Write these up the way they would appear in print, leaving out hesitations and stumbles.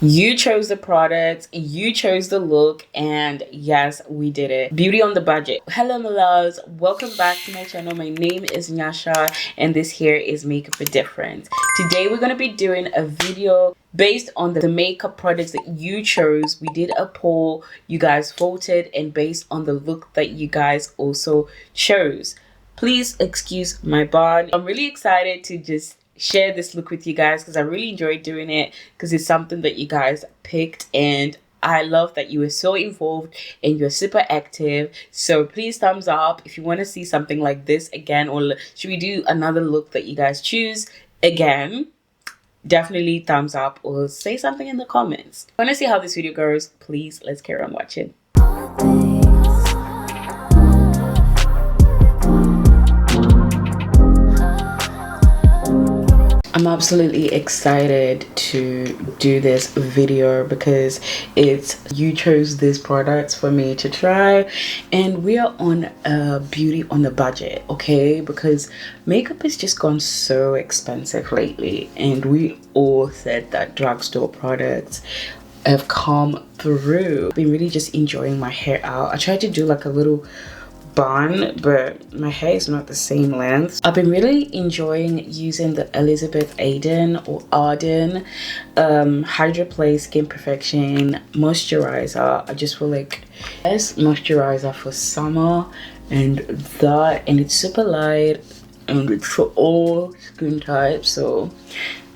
You chose the product, you chose the look, and yes, we did it. Beauty on the budget. Hello my loves, welcome back to my channel. My name is Nyasha and this here is Makeup for Difference. Today we're going to be doing a video based on the makeup products that you chose. We did a poll, you guys voted, and based on the look that you guys also chose. Please excuse my bond. I'm really excited to just share this look with you guys because I really enjoyed doing it because it's something that you guys picked, and I love that you were so involved and you're super active. So please thumbs up if you want to see something like this again, or should we do another look that you guys choose again? Definitely thumbs up or say something in the comments. Want to see how this video goes? Please let's carry on watching. I'm absolutely excited to do this video because you chose these products for me to try, and we are on a beauty on the budget, okay? Because makeup has just gone so expensive lately, and we all said that drugstore products have come through. I've been really just enjoying my hair out. I tried to do like a little bun, but my hair is not the same length. I've been really enjoying using the Elizabeth Arden Hydra Play Skin Perfection moisturizer. I just feel like best moisturizer for summer, and it's super light and it's for all skin types, so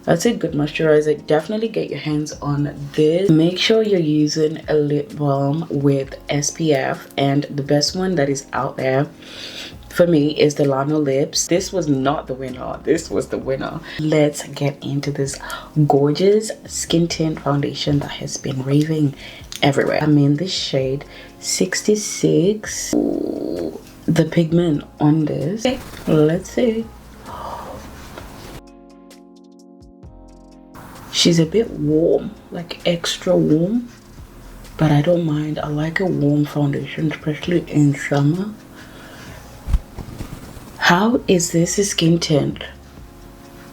that's a good moisturizer. Definitely get your hands on this. Make sure you're using a lip balm with SPF, and the best one that is out there for me is the Lano Lips. This was not the winner, this was the winner. Let's get into this gorgeous skin tint foundation that has been raving everywhere. I'm in this shade 66. Ooh, the pigment on this, okay, let's see. She's a bit warm, like extra warm, but I don't mind. I like a warm foundation, especially in summer. How is this a skin tint?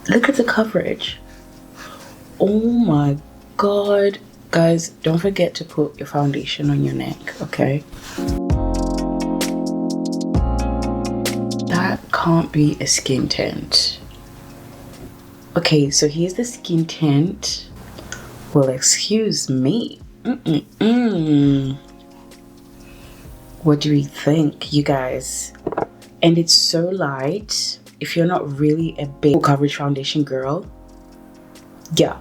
Look at the coverage. Oh my god. Guys, don't forget to put your foundation on your neck, okay? That can't be a skin tint. Okay, so here's the skin tint. Well, excuse me. What do we think, you guys? And it's so light. If you're not really a big coverage foundation girl, yeah,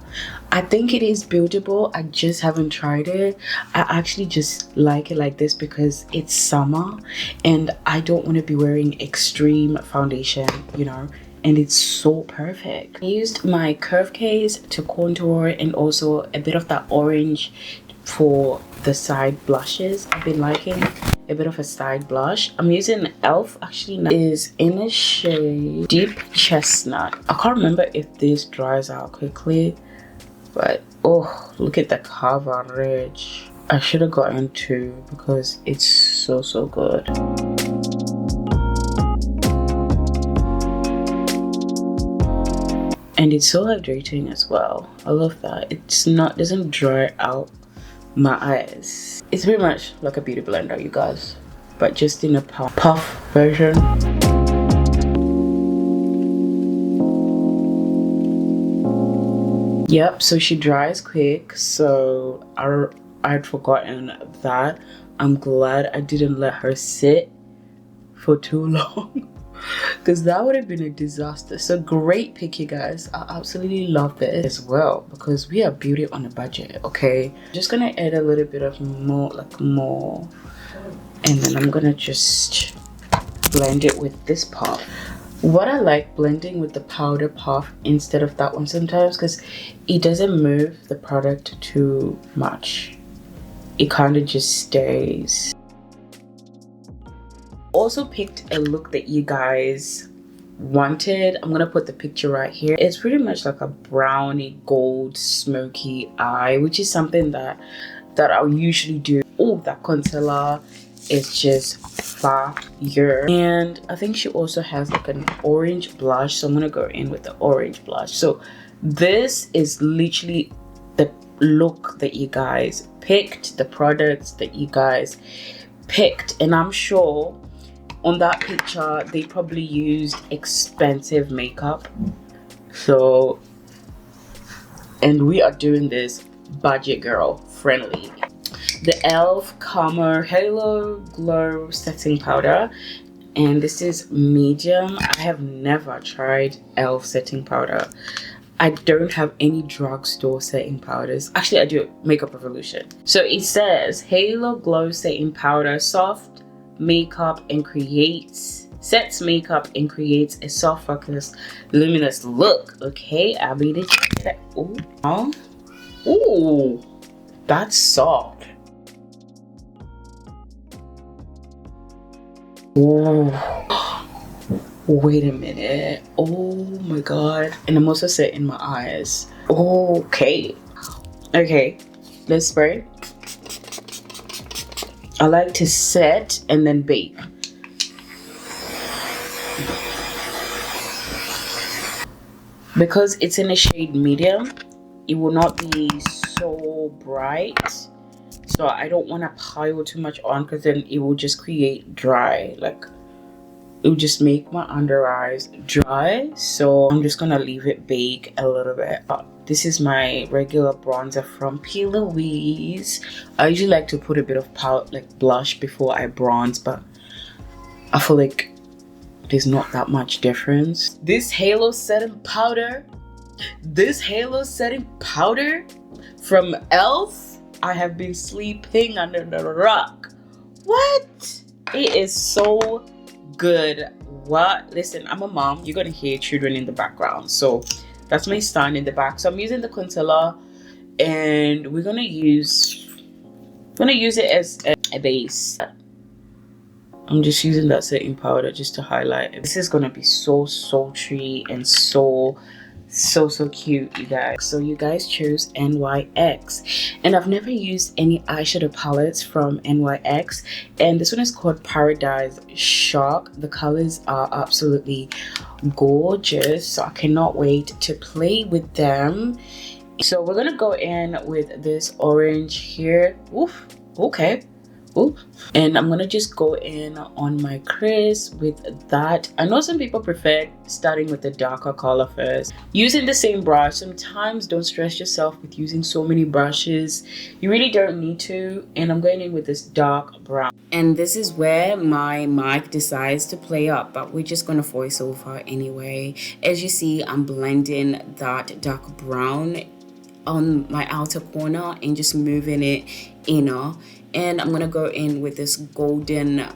I think it is buildable. I just haven't tried it. I actually just like it like this because it's summer and I don't want to be wearing extreme foundation, you know, and it's so perfect. I used my curve case to contour and also a bit of that orange for the side blushes. I've been liking a bit of a side blush. I'm using e.l.f. actually now. Is in a shade Deep Chestnut. I can't remember if this dries out quickly, but oh, look at the coverage. I should have gotten two because it's so good. And it's so hydrating as well. I love that. Doesn't dry out my eyes. It's pretty much like a beauty blender, you guys, but just in a puff version. Yep, so she dries quick, so I'd forgotten that. I'm glad I didn't let her sit for too long because that would have been a disaster. So great pick, you guys. I absolutely love this as well because we are beauty on a budget, okay? Just gonna add a little bit of more, and then I'm gonna just blend it with this puff. What I like blending with the powder puff instead of that one sometimes, because it doesn't move the product too much. It kind of just stays. Also picked a look that you guys wanted. I'm gonna put the picture right here. It's pretty much like a brownie gold smoky eye, which is something that I'll usually do. Oh, that concealer is just fire. And I think she also has like an orange blush, so I'm gonna go in with the orange blush. So this is literally the look that you guys picked, the products that you guys picked. And I'm sure on that picture they probably used expensive makeup. So, and we are doing this budget girl friendly. The e.l.f. Calmer Halo Glow Setting Powder, and this is medium. I have never tried e.l.f. setting powder. I don't have any drugstore setting powders. Actually, I do at Makeup Revolution. So it says Halo Glow Setting Powder, soft makeup and sets makeup and creates a soft, focused, luminous look. Okay, I'll be the ooh, ooh, that's soft. Ooh. Wait a minute. Oh my god. And I'm also setting my eyes. Okay. Okay. Let's spray. I like to set and then bake. Because it's in a shade medium, it will not be so bright. So I don't want to pile too much on because then it will just create dry. Like, it will just make my under eyes dry. So I'm just gonna leave it bake a little bit. This is my regular bronzer from P. Louise. I usually like to put a bit of powder, like blush, before I bronze, but I feel like there's not that much difference. This halo setting powder from e.l.f. I have been sleeping under the rock. What? It is so good. What? Listen, I'm a mom. You're gonna hear children in the background, so that's my stand in the back. So I'm using the concealer, and we're gonna use it as a base. I'm just using that setting powder just to highlight it. This is gonna be so sultry and so cute, you guys. So you guys chose NYX, and I've never used any eyeshadow palettes from NYX, and this one is called Paradise Shock. The colors are absolutely gorgeous, so I cannot wait to play with them. So we're gonna go in with this orange here. Oof, okay. Ooh. And I'm gonna just go in on my crease with that. I know some people prefer starting with the darker color first. Using the same brush, sometimes don't stress yourself with using so many brushes. You really don't need to. And I'm going in with this dark brown. And this is where my mic decides to play up, but we're just gonna voice over anyway. As you see, I'm blending that dark brown on my outer corner and just moving it inner. And I'm gonna go in with this golden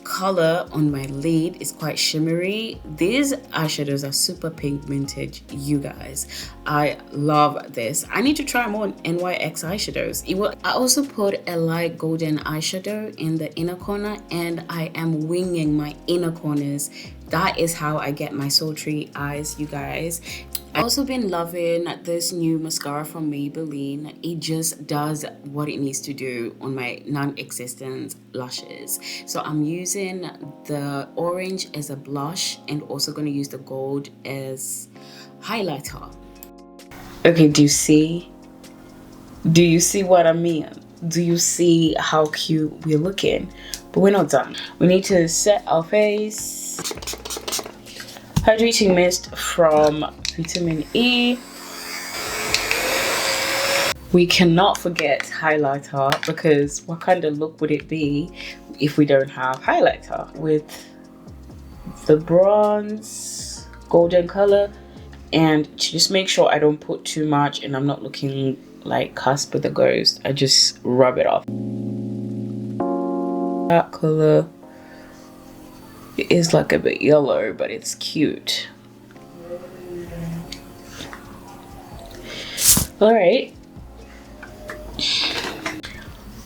color on my lid. It's quite shimmery. These eyeshadows are super pigmented, you guys. I love this. I need to try more NYX eyeshadows. I also put a light golden eyeshadow in the inner corner, and I am winging my inner corners. That is how I get my sultry eyes, you guys. I've also been loving this new mascara from Maybelline. It just does what it needs to do on my non-existent lashes. So I'm using the orange as a blush and also going to use the gold as highlighter. Okay, do you see what I mean? Do you see how cute we're looking? But we're not done. We need to set our face. Hydrating mist from Vitamin E. We cannot forget highlighter, because what kind of look would it be if we don't have highlighter? With the bronze golden color, and just make sure I don't put too much and I'm not looking like Casper the Ghost. I just rub it off. That color, it is like a bit yellow, but it's cute. All right,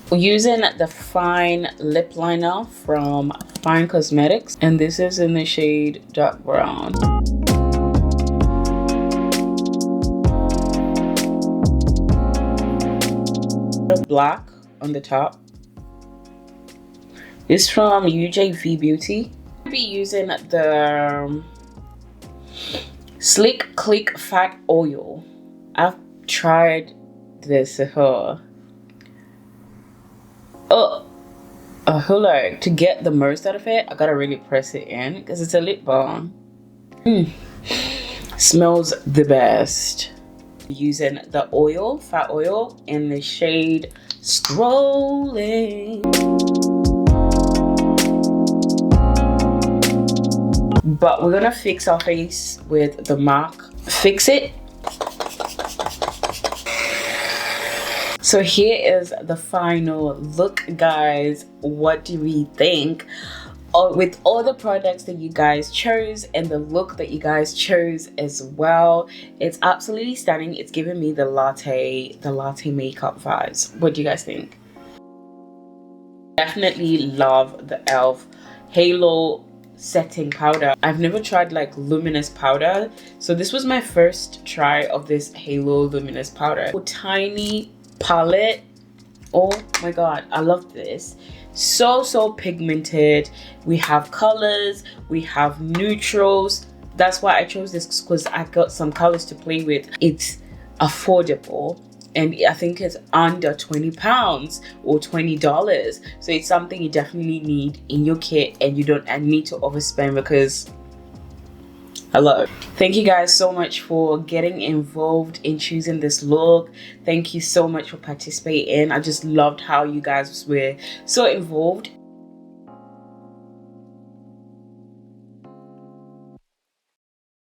we're using the Fine lip liner from Fine Cosmetics, and this is in the shade dark brown. Black on the top. This is from UJV Beauty. I'll be using the Slick Click Fat Oil. I've tried this her. Oh, I feel like to get the most out of it, I gotta really press it in because it's a lip balm. Smells the best. Using the oil, fat oil, in the shade Scrolling. But we're gonna fix our face with the MAC Fix It. So here is the final look, guys. What do we think? With all the products that you guys chose and the look that you guys chose as well, it's absolutely stunning. It's giving me the latte makeup vibes. What do you guys think? Definitely love the e.l.f. Halo setting powder. I've never tried like luminous powder, so this was my first try of this Halo luminous powder. Tiny palette. Oh my god, I love this. So pigmented. We have colors, we have neutrals. That's why I chose this, because I got some colors to play with. It's affordable, and I think it's under £20 or $20, so it's something you definitely need in your kit, and you don't need to overspend, because hello. Thank you guys so much for getting involved in choosing this look. Thank you so much for participating. I just loved how you guys were so involved